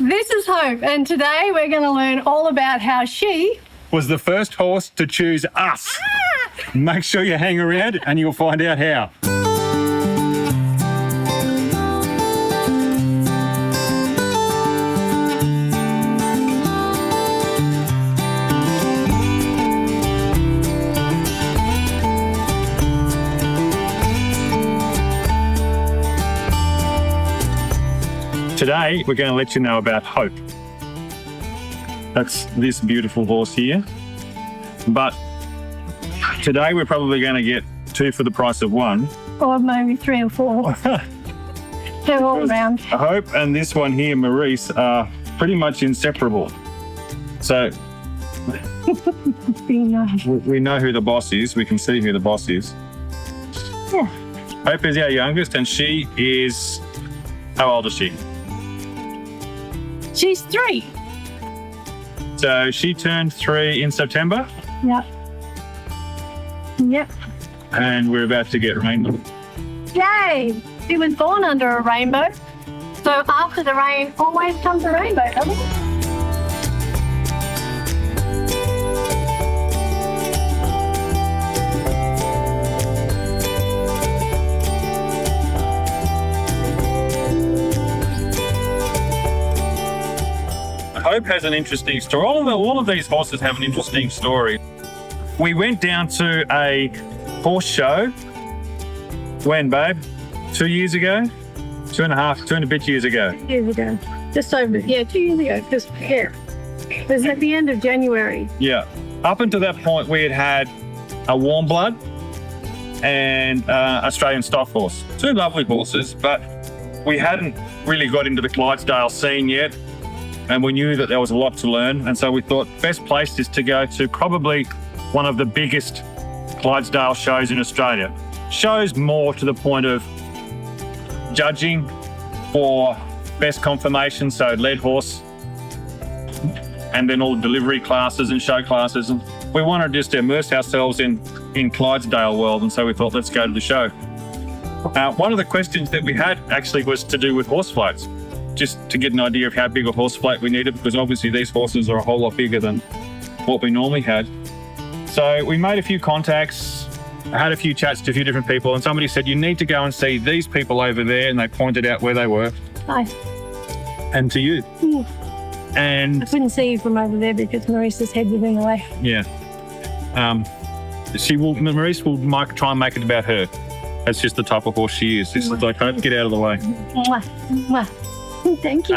This is Hope, and today we're going to learn all about how she was the first horse to choose us. Make sure you hang around and you'll find out how. Today, we're going to let you know about Hope. That's this beautiful horse here. But today, we're probably going to get two for the price of one. or maybe 3 or 4. They're all around. Hope and this one here, Maurice, are pretty much inseparable. So we know who the boss is. We can see who the boss is. Yeah. Hope is our youngest, and she is, how old is she? She's 3. So she turned 3 in September. Yep. Yep. And we're about to get rainbow. Yay! She was born under a rainbow. So after the rain always comes a rainbow, doesn't it? Hope has an interesting story. All of these horses have an interesting story. We went down to a horse show. When, babe? 2 years ago? 2 and a bit years ago. 2 years ago. Just over, 2 years ago. Just, it was at the end of January. Yeah. Up until that point, we had a warm blood and Australian stock horse. 2 lovely horses, but we hadn't really got into the Clydesdale scene yet. And we knew that there was a lot to learn. And so we thought best place is to go to probably one of the biggest Clydesdale shows in Australia. Shows more to the point of judging for best conformation, so lead horse, and then all the delivery classes and show classes. And we wanted to just immerse ourselves in Clydesdale world. And so we thought, let's go to the show. One of the questions that we had actually was to do with horse floats, just to get an idea of how big a horse float we needed, because obviously these horses are a whole lot bigger than what we normally had. So we made a few contacts, had a few chats to a few different people, and somebody said, you need to go and see these people over there, and they pointed out where they were. Hi. And to you. Yeah. And I couldn't see you from over there because Maurice's head was in the way. Yeah. Maurice will try and make it about her. That's just the type of horse she is. This is like, Hope, get out of the way. Mwah. Mwah. Thank you.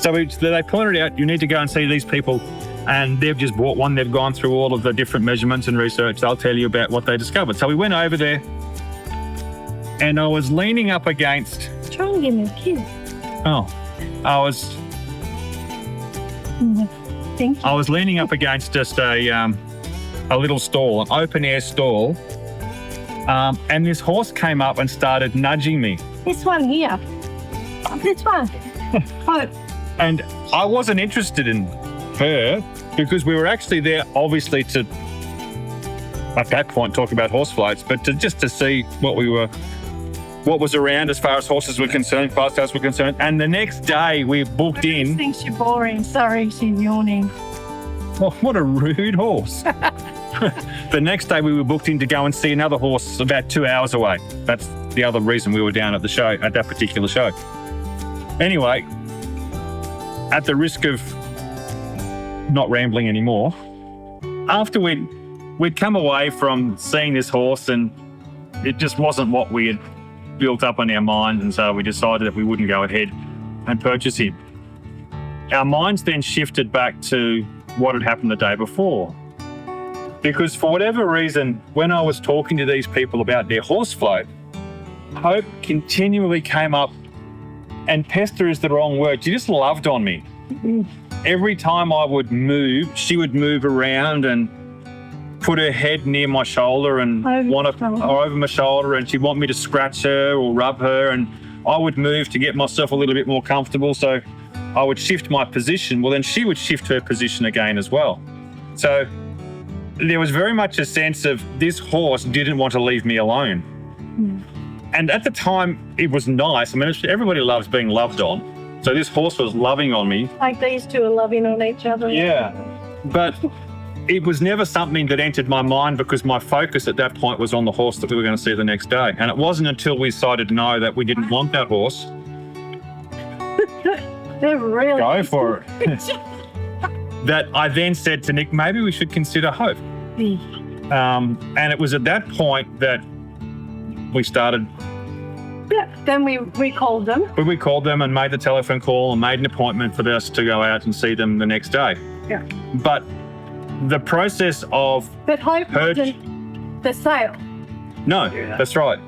So they pointed out, you need to go and see these people, and they've just bought one. They've gone through all of the different measurements and research. They'll tell you about what they discovered. So we went over there, and I was leaning up against... Try and give me a kiss. Thank you. I was leaning up against just a little stall, an open air stall, and this horse came up and started nudging me. This one here. This one. Hope. And I wasn't interested in her because we were actually there, obviously, to, at that point, talk about horse floats, but to see what was around as far as horses were concerned, Clydesdales were concerned. And the next day we booked in. I think you're boring. Sorry, she's yawning. Oh, what a rude horse. The next day we were booked in to go and see another horse about 2 hours away. That's the other reason we were down at the show, at that particular show. Anyway, at the risk of not rambling anymore, after we'd come away from seeing this horse and it just wasn't what we had built up in our minds, and so we decided that we wouldn't go ahead and purchase him. Our minds then shifted back to what had happened the day before. Because for whatever reason, when I was talking to these people about their horse float, Hope continually came up, and pester is the wrong word. She just loved on me. Mm-hmm. Every time I would move, she would move around and put her head near my shoulder and over my shoulder, and she'd want me to scratch her or rub her, and I would move to get myself a little bit more comfortable. So I would shift my position. Well, then she would shift her position again as well. So there was very much a sense of this horse didn't want to leave me alone. Mm. And at the time, it was nice. I mean, everybody loves being loved on. So this horse was loving on me. Like these two are loving on each other. Yeah. But it was never something that entered my mind because my focus at that point was on the horse that we were going to see the next day. And it wasn't until we decided no, that we didn't want that horse. They're really Go for it. That I then said to Nick, maybe we should consider Hope. And it was at that point that we started. Yeah. Then we called them. We called them and made the telephone call and made an appointment for us to go out and see them the next day. Yeah. But the process of But Hope wasn't the sale. no, that's right.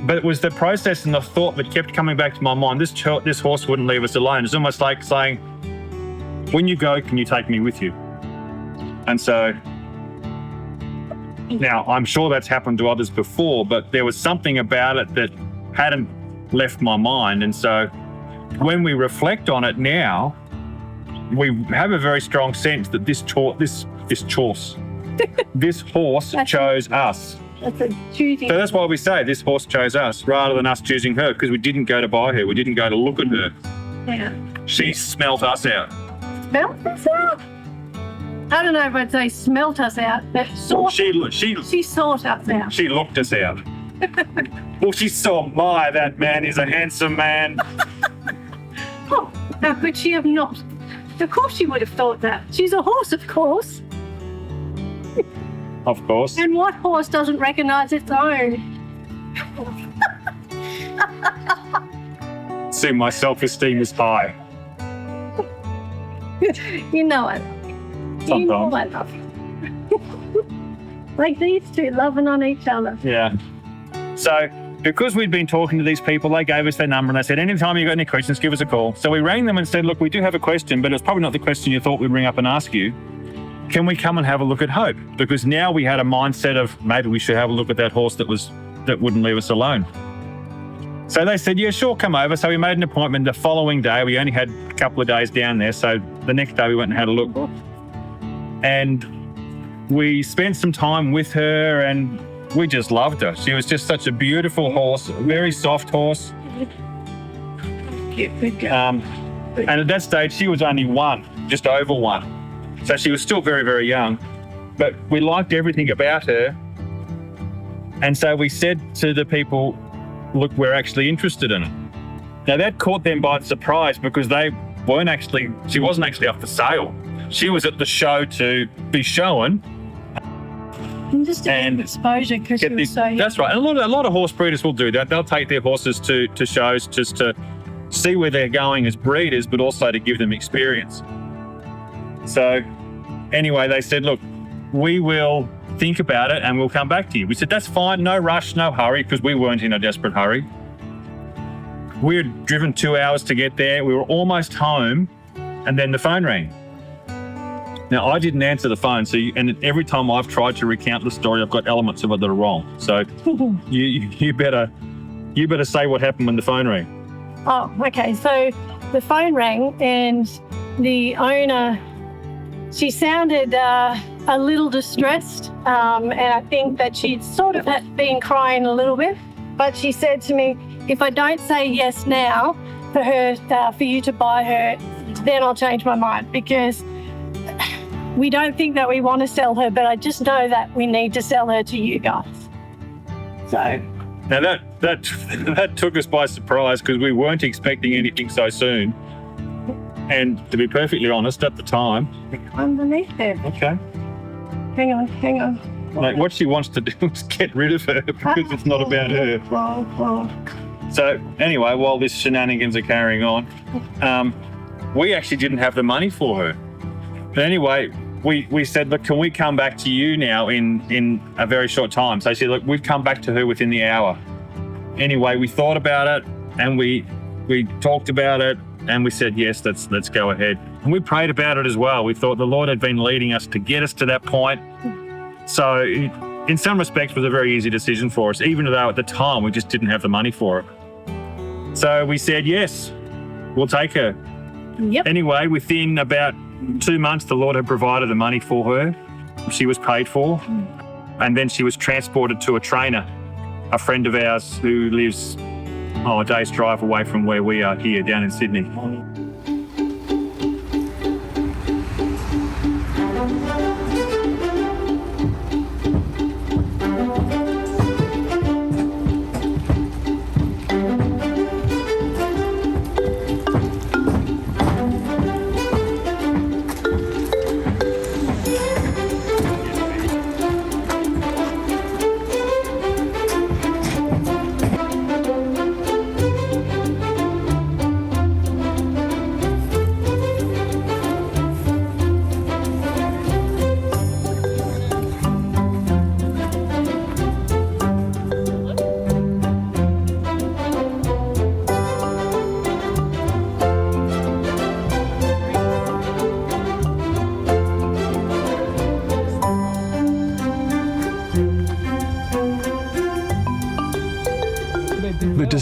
But it was the process and the thought that kept coming back to my mind. This horse wouldn't leave us alone. It's almost like saying, when you go, can you take me with you? And so now I'm sure that's happened to others before, but there was something about it that hadn't left my mind. And so when we reflect on it now, we have a very strong sense that this horse chose us. That's a choosing. So that's why we say this horse chose us rather than us choosing her, because we didn't go to buy her. We didn't go to look at her. Yeah. She smelt us out. Smelt us out? I don't know if I'd say smelt us out, but she sought us out. She looked us out. Well, she saw that man is a handsome man. Oh, how could she have not? Of course she would have thought that. She's a horse, of course. Of course. And what horse doesn't recognise its own? See, my self-esteem is high. You know it. You know Sometimes. I love you. Like these two loving on each other. Yeah. So because we'd been talking to these people, they gave us their number and they said, anytime you got any questions, give us a call. So we rang them and said, look, we do have a question, but it's probably not the question you thought we'd ring up and ask you. Can we come and have a look at Hope? Because now we had a mindset of maybe we should have a look at that horse that wouldn't leave us alone. So they said, yeah, sure, come over. So we made an appointment the following day. We only had a couple of days down there. So the next day we went and had a look. And we spent some time with her and we just loved her. She was just such a beautiful horse, a very soft horse. Good girl. And at that stage, she was only just over one. So she was still very, very young, but we liked everything about her. And so we said to the people, look, we're actually interested in it. Now that caught them by surprise because she wasn't actually up for sale. She was at the show to be shown. And just to get exposure because she was so young. That's right. And a lot of horse breeders will do that. They'll take their horses to shows just to see where they're going as breeders, but also to give them experience. So anyway, they said, look, we will think about it and we'll come back to you. We said, that's fine. No rush, no hurry, because we weren't in a desperate hurry. We had driven 2 hours to get there. We were almost home and then the phone rang. Now, I didn't answer the phone. And every time I've tried to recount the story, I've got elements of it that are wrong. So you better say what happened when the phone rang. Oh, okay. So the phone rang and the owner, she sounded a little distressed, and I think that she'd sort of been crying a little bit. But she said to me, if I don't say yes now for you to buy her, then I'll change my mind because we don't think that we want to sell her, but I just know that we need to sell her to you guys. So now that took us by surprise because we weren't expecting anything so soon. And to be perfectly honest, at the time... Underneath there. Okay. Hang on. Like what she wants to do is get rid of her because it's not about her. Well. So anyway, while this shenanigans are carrying on, we actually didn't have the money for her. But anyway, we said, look, can we come back to you now in a very short time? So she said, look, we've come back to her within the hour. Anyway, we thought about it and we talked about it. And we said, yes, let's go ahead. And we prayed about it as well. We thought the Lord had been leading us to get us to that point. So in some respects, it was a very easy decision for us, even though at the time we just didn't have the money for it. So we said, yes, we'll take her. Yep. Anyway, within about 2 months, the Lord had provided the money for her. She was paid for. And then she was transported to a trainer, a friend of ours who lives a day's drive away from where we are here down in Sydney.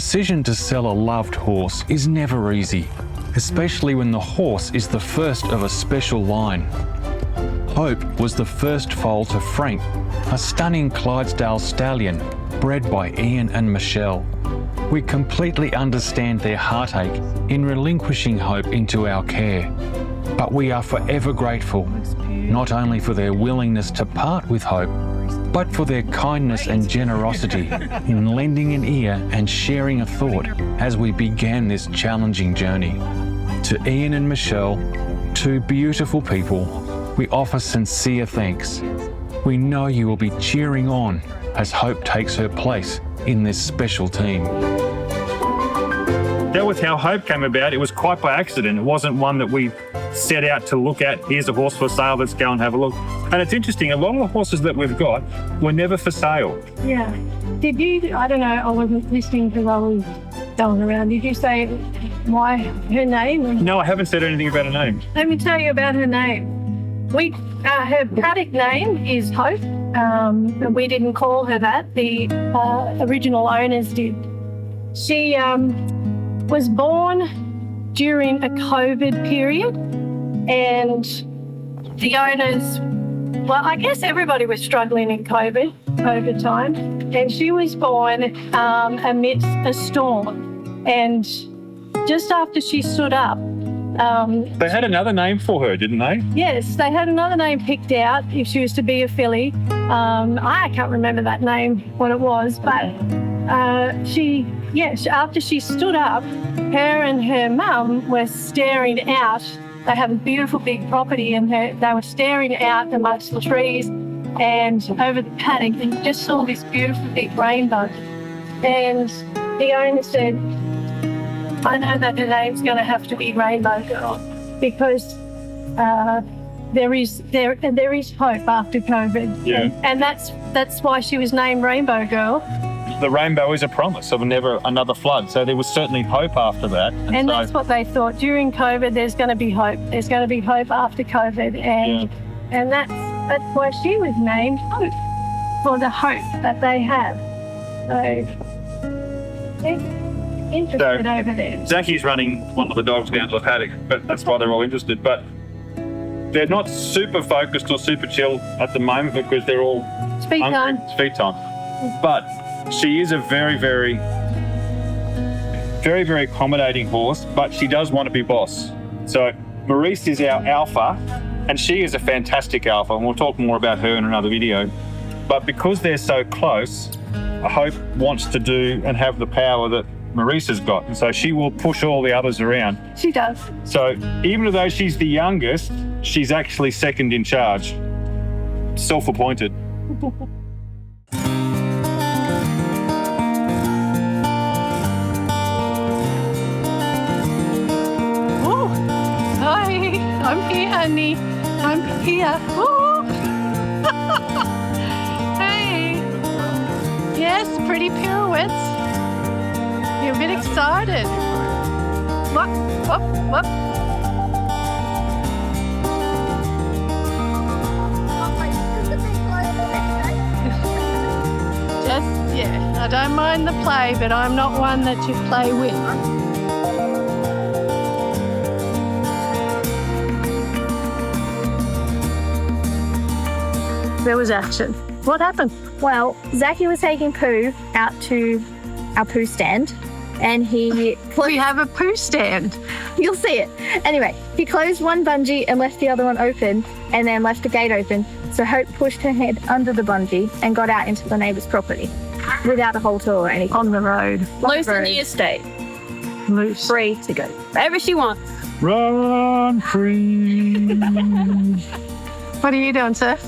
decision to sell a loved horse is never easy, especially when the horse is the first of a special line. Hope was the first foal to Frank, a stunning Clydesdale stallion bred by Ian and Michelle. We completely understand their heartache in relinquishing Hope into our care, but we are forever grateful, not only for their willingness to part with Hope, but for their kindness and generosity in lending an ear and sharing a thought as we began this challenging journey. To Ian and Michelle, two beautiful people, we offer sincere thanks. We know you will be cheering on as Hope takes her place in this special team. That was how Hope came about. It was quite by accident. It wasn't one that we set out to look at. Here's a horse for sale, let's go and have a look. And it's interesting, a lot of the horses that we've got were never for sale. Yeah. Did you, I don't know, I wasn't listening because I was going around. Did you say why her name? No, I haven't said anything about her name. Let me tell you about her name. Her paddock name is Hope. We didn't call her that. The original owners did. She was born during a COVID period, and the owners, well, I guess everybody was struggling in COVID time, and she was born amidst a storm. And just after she stood up, they had another name for her, didn't they? yes, they had another name picked out if she was to be a filly. I can't remember that name, what it was, but after she stood up, her and her mum were staring out. They have a beautiful big property, and they were staring out amongst the trees and over the paddock, and just saw this beautiful big rainbow. And the owner said, I know that her name's going to have to be Rainbow Girl, because there is hope after COVID. Yeah. And that's why she was named Rainbow Girl. The rainbow is a promise of never another flood. So there was certainly hope after that. And that's what they thought. During COVID, there's going to be hope. There's going to be hope after COVID. And that's why she was named Hope, for the hope that they have. So, interested over there. Zaki's running one of the dogs down to the paddock, but that's why they're all interested. But they're not super focused or super chill at the moment because they're all Speak hungry. time. It's feed time. But she is a very, very, very, very accommodating horse, but she does want to be boss. So Maurice is our alpha, and she is a fantastic alpha, and we'll talk more about her in another video. But because they're so close, Hope wants to do and have the power that Maurice has got, and so she will push all the others around. She does. So even though she's the youngest, she's actually second in charge. Self-appointed. Oh, hi. I'm here, honey. I'm here. Oh. Hey. Yes, pretty pirouettes. You're a bit excited. Whoop, whoop, whoop. I don't mind the play, but I'm not one that you play with. There was action. What happened? Well, Zachy was taking Pooh out to our poo stand, and We have a poo stand. you'll see it. Anyway, he closed one bungee and left the other one open, and then left the gate open. So Hope pushed her head under the bungee and got out into the neighbour's property without a halter or anything. On the road. Loose in the estate, Loose. free to go wherever she wants. Run free. What are you doing, sir?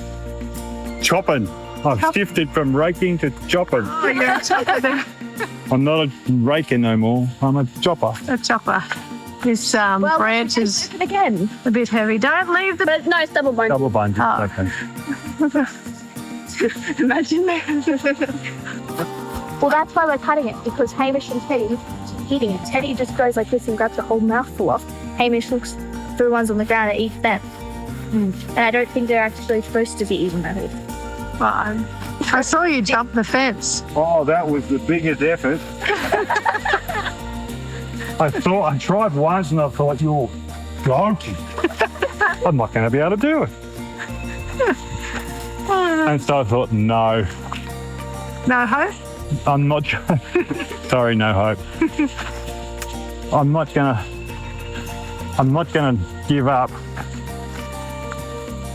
Chopping. I've shifted from raking to chopping. Oh, you're a chopper. I'm not a raker no more. I'm a chopper. A chopper. This branch is Open again. a bit heavy. Don't leave the... But no, it's double bungee. Double bungee. Oh. Okay. Imagine that. Well, that's why we're cutting it, because Hamish and Teddy keep eating it. Teddy just goes like this and grabs a whole mouthful off. Hamish looks through ones on the ground and eats them. And I don't think they're actually supposed to be eaten that way. Right. I saw you jump the fence. Oh, that was the biggest effort. I tried once and I thought, you're donkey. I'm not going to be able to do it. And so I thought, no, No hope? I'm not. Sorry, no hope. I'm not gonna give up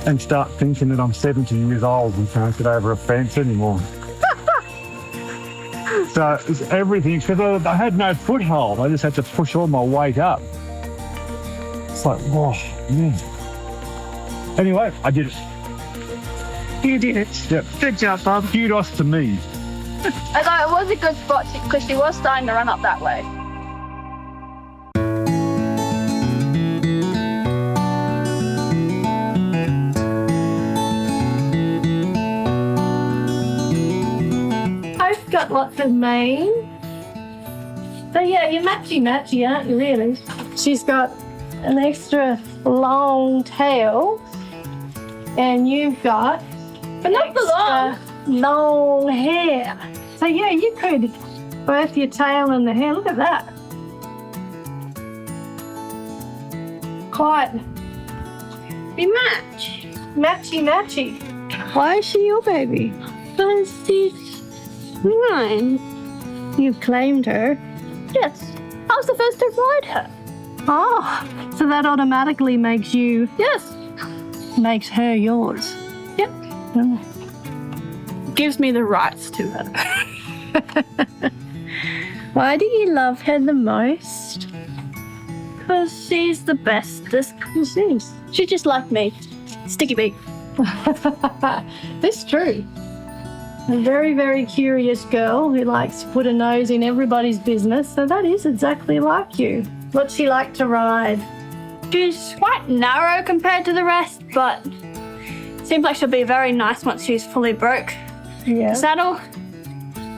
and start thinking that I'm 17 years old and can't get over a fence anymore. So it's everything, because I had no foothold. I just had to push all my weight up. It's like, oh, man. Anyway, I did it. You did it. Yep. Good job, Bob. Kudos to me. Although it was a good spot because she was starting to run up that way. I've got lots of mane. So yeah, you're matchy, aren't you really? She's got an extra long tail and you've got But not the long. long hair. So yeah, you could both your tail and the hair. Look at that. Quite We match. matchy. Why is she your baby? Because she's mine. You've claimed her. Yes. I was the first to ride her. Oh, so that automatically makes her yours. Yep. Oh. Gives me the rights to her. Why do you love her the most? Because she's the bestest. She's just like me. Sticky beak. That's true. A very, very curious girl who likes to put a nose in everybody's business. So that is exactly like you. What's she like to ride? She's quite narrow compared to the rest, but seems like she'll be very nice once she's fully broke. Yeah. Saddle.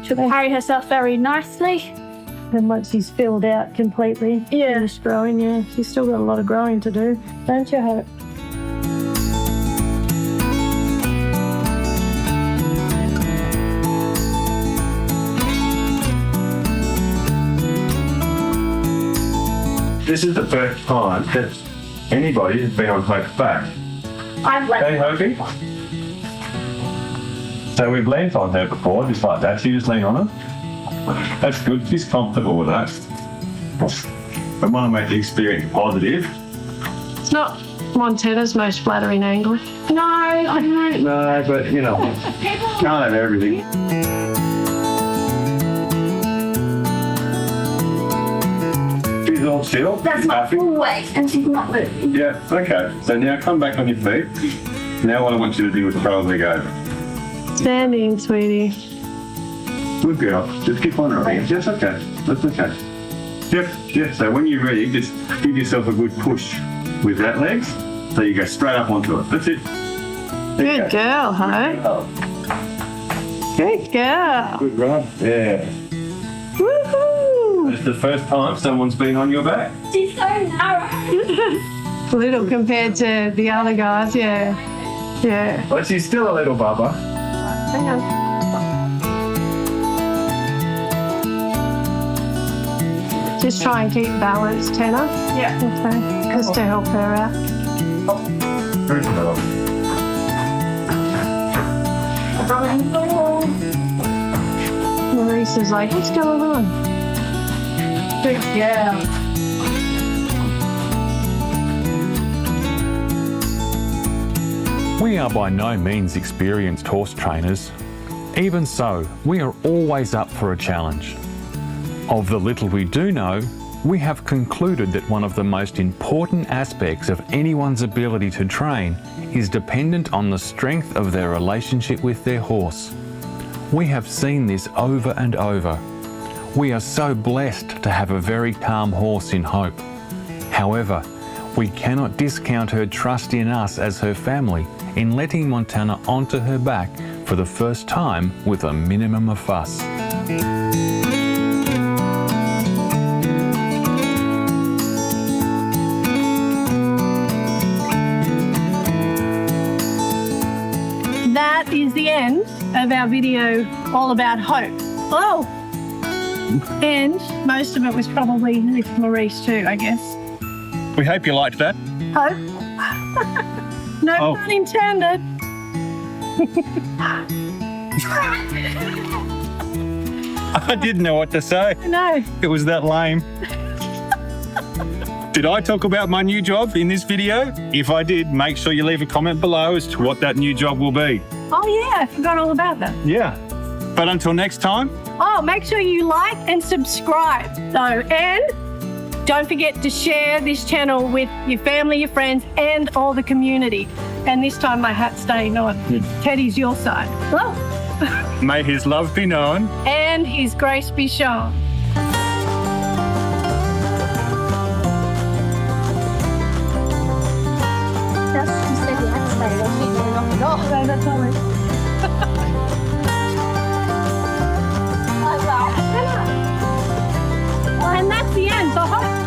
She'll carry herself very nicely. And once she's filled out completely, finished growing, yeah, she's still got a lot of growing to do. Don't you, Hope? This is the first time that anybody has been on Hope's back. I've let Hey, Hopey. So we've leaned on her before, just like that. You just lean on her. That's good. She's comfortable with that. I want to make the experience positive. It's not Montana's most flattering angle. No, I don't. No, but you know, can't have everything. She's all chill. That's my happy. full weight, and she's not moving. Yeah, okay. So now come back on your feet. Now what I want you to do is throw a leg over. Standing, sweetie. Good girl. Just keep on running. Yes, okay. That's okay. Yep. So when you're ready, just give yourself a good push with that leg. So you go straight up onto it. That's it. Good girl, Hope. Good girl. Good run. Yeah. Woohoo! It's the first time someone's been on your back. She's so narrow. Little compared to the other guys, yeah. Yeah. But she's still a little bubba. Hang on. Just try and keep balance, Tanner. Yeah. Okay. Just to help her out. Very well. Maurice is like, what's going on? Good girl. We are by no means experienced horse trainers. Even so, we are always up for a challenge. Of the little we do know, we have concluded that one of the most important aspects of anyone's ability to train is dependent on the strength of their relationship with their horse. We have seen this over and over. We are so blessed to have a very calm horse in Hope. However, we cannot discount her trust in us as her family in letting Montana onto her back for the first time with a minimum of fuss. That is the end of our video all about hope. Oh, and most of it was probably with Maurice too, I guess. We hope you liked that. Hope. No Oh. pun intended. I didn't know what to say. No. It was that lame. Did I talk about my new job in this video? If I did, make sure you leave a comment below as to what that new job will be. Oh yeah, I forgot all about that. Yeah. But until next time, Oh, make sure you like and subscribe though, and don't forget to share this channel with your family, your friends, and all the community. And this time my hat's staying on. Teddy's your side. Well, may his love be known. and his grace be shown. Just you said you had to say that. You didn't knock it off. So that's all it. And that's the end. So hope